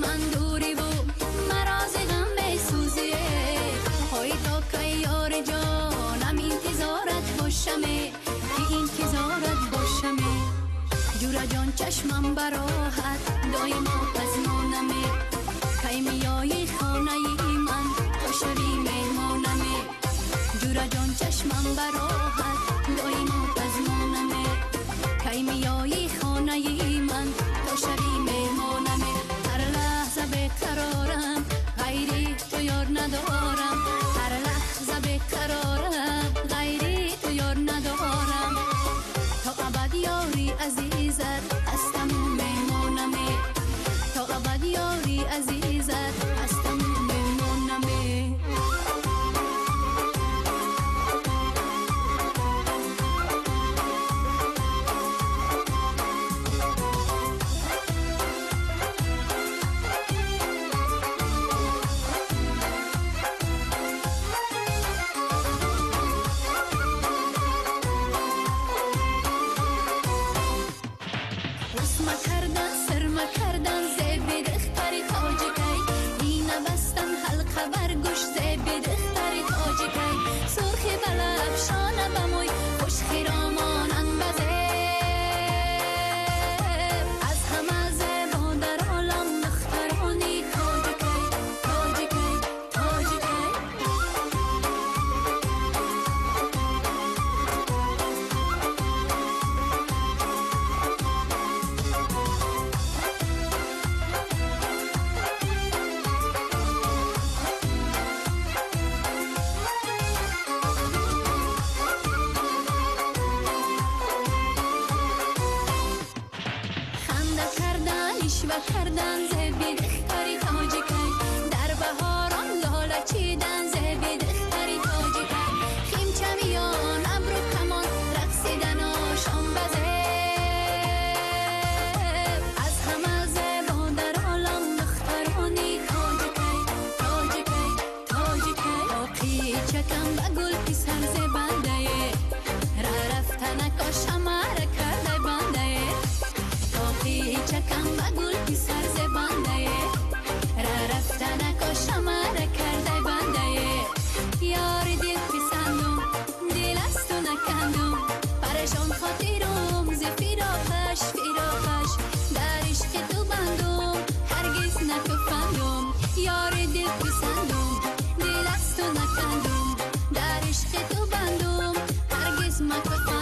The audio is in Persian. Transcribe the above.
من دوری و مراز غم بسوزی های تا که یار جانم انتظارت باشمه که انتظارت باشمه جورا جان چشمم براحت دایما پزمانمه کی میای خانه من تو شوی مهمانمه جورا جان چشمم براحت دایما پزمانمه کی میای خانه من تو شوی مهمانمه هر لحظه بقرارم غیری تو یار ندارم هر لحظه بقرارم غیری تو یار ندارم تا ابد یاری عزیزت هستم مهمانمه تا ابد یاری عزیزت هستم مهمانمه کردن زیبی دختری تاجیکی اینه بستن حلقه بر گوش زیبی دختری تاجیکی سرخی بلب شانه بموی خوش خیرامانن بزه از همه زیبا در عالم دخترانی تاجیکی تاجیکی تاجیکی و کردن زیبی دختری تاجیکی در بهاران لاله چیدن زیبی دختری تاجیکی خیم چمیان ابرو کمان رقصیدن آشام بزه از همه زیبا در عالم دخترانی تاجیکی تاجیکی تاجیکی آقی چکم به گل پسر زبنده را رفتن کاشمه را کرده بنده آقی چکم به گل پسر زبنده را رفتن کاشمه را کرده بنده یار دل پسندم دل از تو نکندم پرشان خاطرم ز فراقش فراقش در عشق تو بندم هرگز نکفندم یار دل پسندم دل از تو نکندم در عشق تو بندم هرگز مکفندم